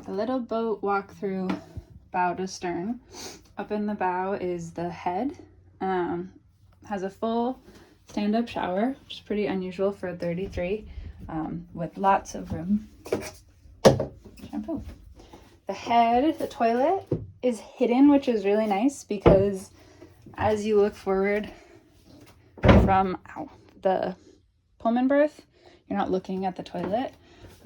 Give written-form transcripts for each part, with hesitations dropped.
a little boat walk through bow to stern. Up in the bow is the head. Has a full stand-up shower, which is pretty unusual for a 33, with lots of room. Shampoo. The head, the toilet, is hidden, which is really nice because as you look forward from the Pullman berth, you're not looking at the toilet.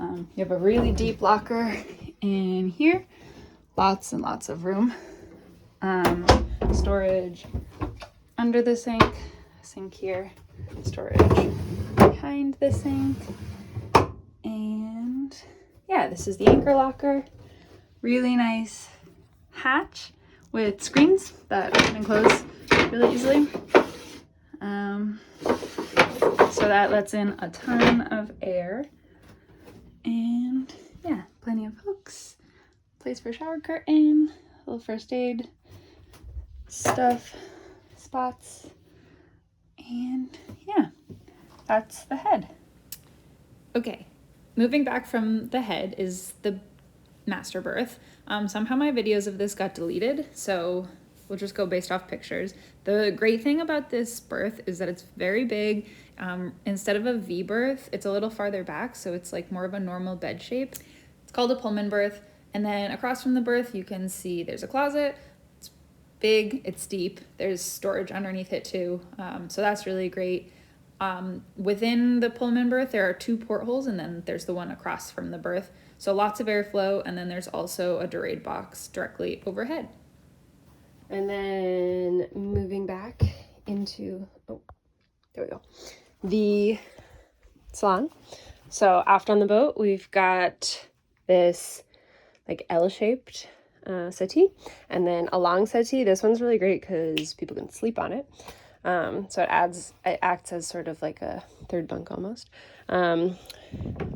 You have a really deep locker in here, lots and lots of room. Storage under the sink here, storage behind the sink, and yeah, this is the anchor locker. Really nice hatch with screens that open and close really easily. So that lets in a ton of air, and yeah, plenty of hooks, place for shower curtain, little first aid stuff, spots, and yeah, that's the head. Okay, moving back from the head is the master berth. Somehow my videos of this got deleted, so we'll just go based off pictures. The great thing about this berth is that it's very big. Instead of a V berth, it's a little farther back, so it's like more of a normal bed shape. It's called a Pullman berth, and then across from the berth you can see there's a closet. It's big, it's deep, there's storage underneath it too, so that's really great. Within the Pullman berth there are 2 portholes, and then there's the one across from the berth, so lots of airflow, and then there's also a Dorade box directly overhead. And then moving back into, there we go, the salon. So aft on the boat, we've got this like L-shaped settee, and then a long settee. This one's really great because people can sleep on it. So it acts as sort of like a third bunk almost.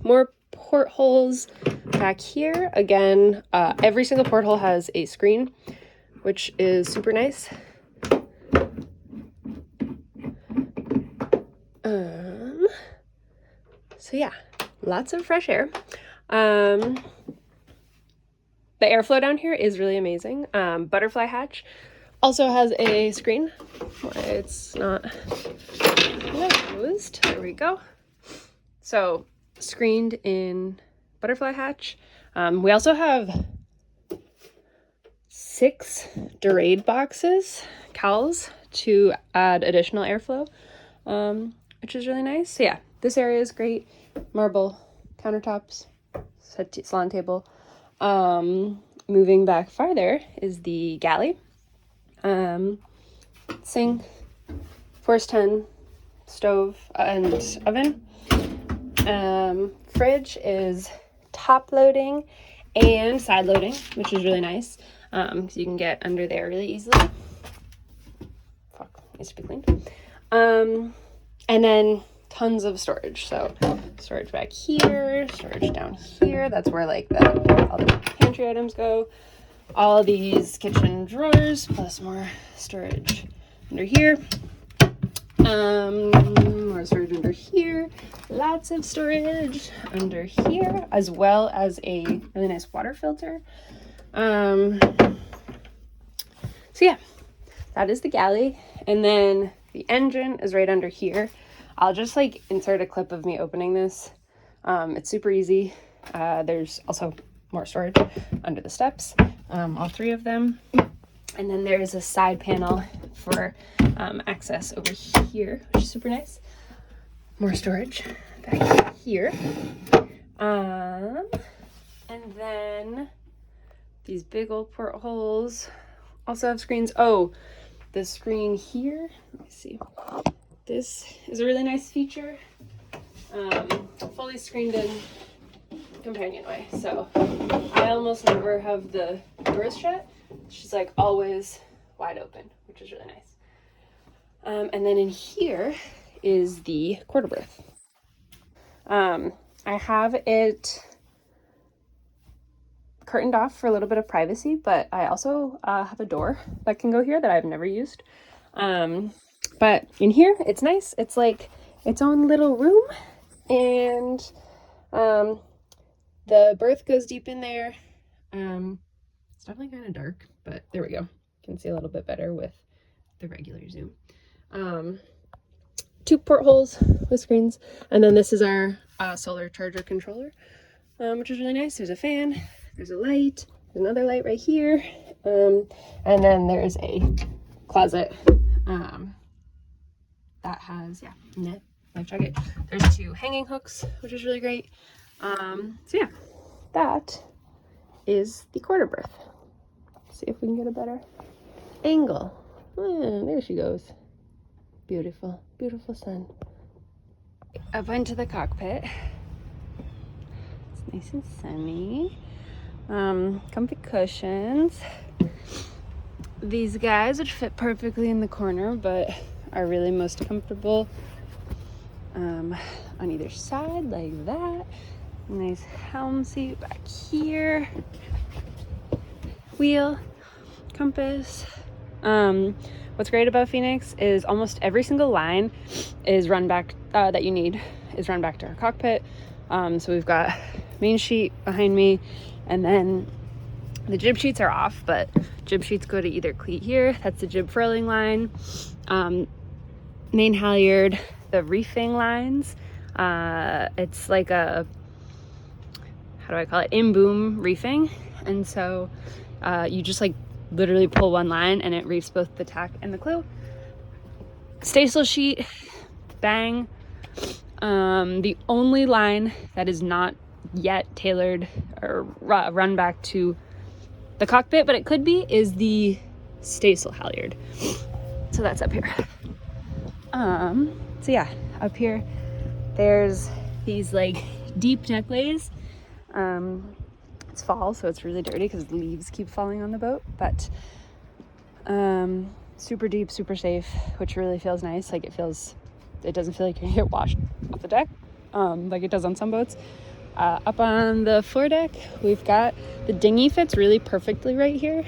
More portholes back here. Again, every single porthole has a screen, which is super nice. So yeah, lots of fresh air. The airflow down here is really amazing. Butterfly hatch also has a screen. It's not closed. There we go. So screened in butterfly hatch. We also have 6 Dorade boxes, cowls, to add additional airflow, which is really nice. So yeah, this area is great. Marble countertops, salon table. Moving back farther is the galley. Sink, force 10, stove, and oven. Fridge is top loading and side loading, which is really nice. So you can get under there really easily. Fuck, needs to be cleaned. And then tons of storage. So storage back here, storage down here. That's where like all the pantry items go. All these kitchen drawers, plus more storage under here. More storage under here. Lots of storage under here, as well as a really nice water filter. So yeah, that is the galley. And then the engine is right under here. I'll just like insert a clip of me opening this. It's super easy. There's also more storage under the steps, all 3 of them. And then there's a side panel for access over here, which is super nice. More storage back here. And then these big old portholes also have screens. Oh, the screen here, let me see. This is a really nice feature. Fully screened in companionway. So I almost never have the doors shut. She's like always wide open, which is really nice. And then in here is the quarter berth. I have it curtained off for a little bit of privacy, but I also have a door that can go here that I've never used. But in here, it's nice. It's like its own little room, and the berth goes deep in there. It's definitely kind of dark, but there we go. You can see a little bit better with the regular zoom. 2 portholes with screens, and then this is our solar charger controller, which is really nice. There's a fan, there's a light, there's another light right here, and then there's a closet that has net life jacket. There's 2 hanging hooks, which is really great. So yeah, that is the quarter berth. Let's see if we can get a better angle. There she goes. Beautiful, beautiful sun. Up into the cockpit. It's nice and sunny. Comfy cushions. These guys, which fit perfectly in the corner, but are really most comfortable on either side, like that. Nice helm seat back here. Wheel, compass. What's great about Phoenix is almost every single line is run back that you need is run back to our cockpit. So we've got main sheet behind me, and then the jib sheets are off, but jib sheets go to either cleat here. That's the jib furling line. Main halyard, the reefing lines. It's like a, how do I call it? In-boom reefing. And so you just like literally pull one line and it reefs both the tack and the clew. Staysail sheet, bang. The only line that is not yet tailored or run back to the cockpit, but it could be, is the staysail halyard. So that's up here. So yeah, up here there's these like deep necklays. It's fall, so it's really dirty because the leaves keep falling on the boat, but super deep, super safe, which really feels nice. Like it doesn't feel like you're gonna get washed off the deck like it does on some boats. Up on the floor deck, we've got the dinghy fits really perfectly right here,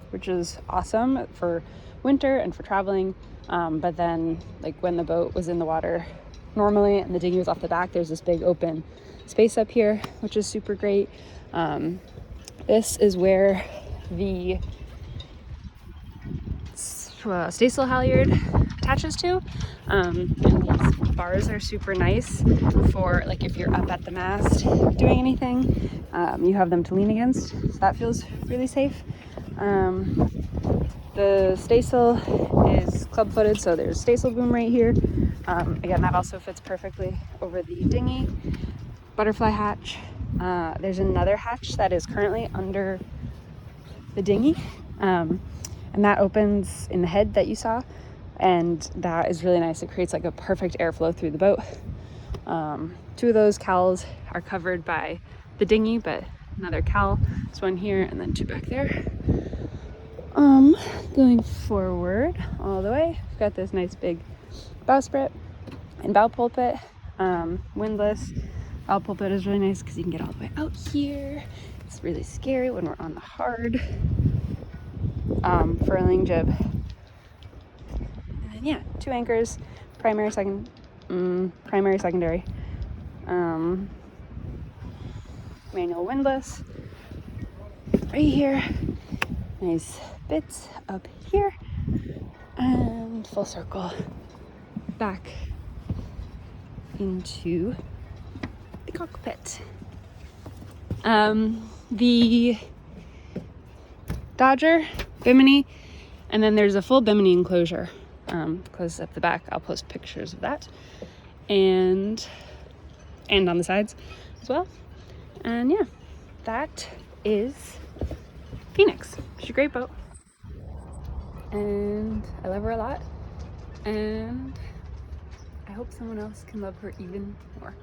which is awesome for winter and for traveling. But then like when the boat was in the water normally and the dinghy was off the back, there's this big open space up here, which is super great. This is where the staysail halyard attaches to. And these bars are super nice for like if you're up at the mast doing anything, you have them to lean against, so that feels really safe. The staysail is club footed, so there's staysail boom right here. Again, that also fits perfectly over the dinghy. Butterfly hatch. There's another hatch that is currently under the dinghy, and that opens in the head that you saw, and that is really nice. It creates like a perfect airflow through the boat. 2 of those cowls are covered by the dinghy, but another cowl, this one here and then 2 back there. Going forward all the way, we've got this nice big bowsprit and bow pulpit, windlass. Bow pulpit is really nice because you can get all the way out here. It's really scary when we're on the hard furling jib. And then yeah, 2 anchors, primary, secondary, manual windlass right here. Nice bits up here, and full circle back into the cockpit. The Dodger, Bimini, and then there's a full Bimini enclosure. Closes up the back. I'll post pictures of that, and on the sides as well. And yeah, that is Phoenix. She's a great boat, and I love her a lot, and I hope someone else can love her even more.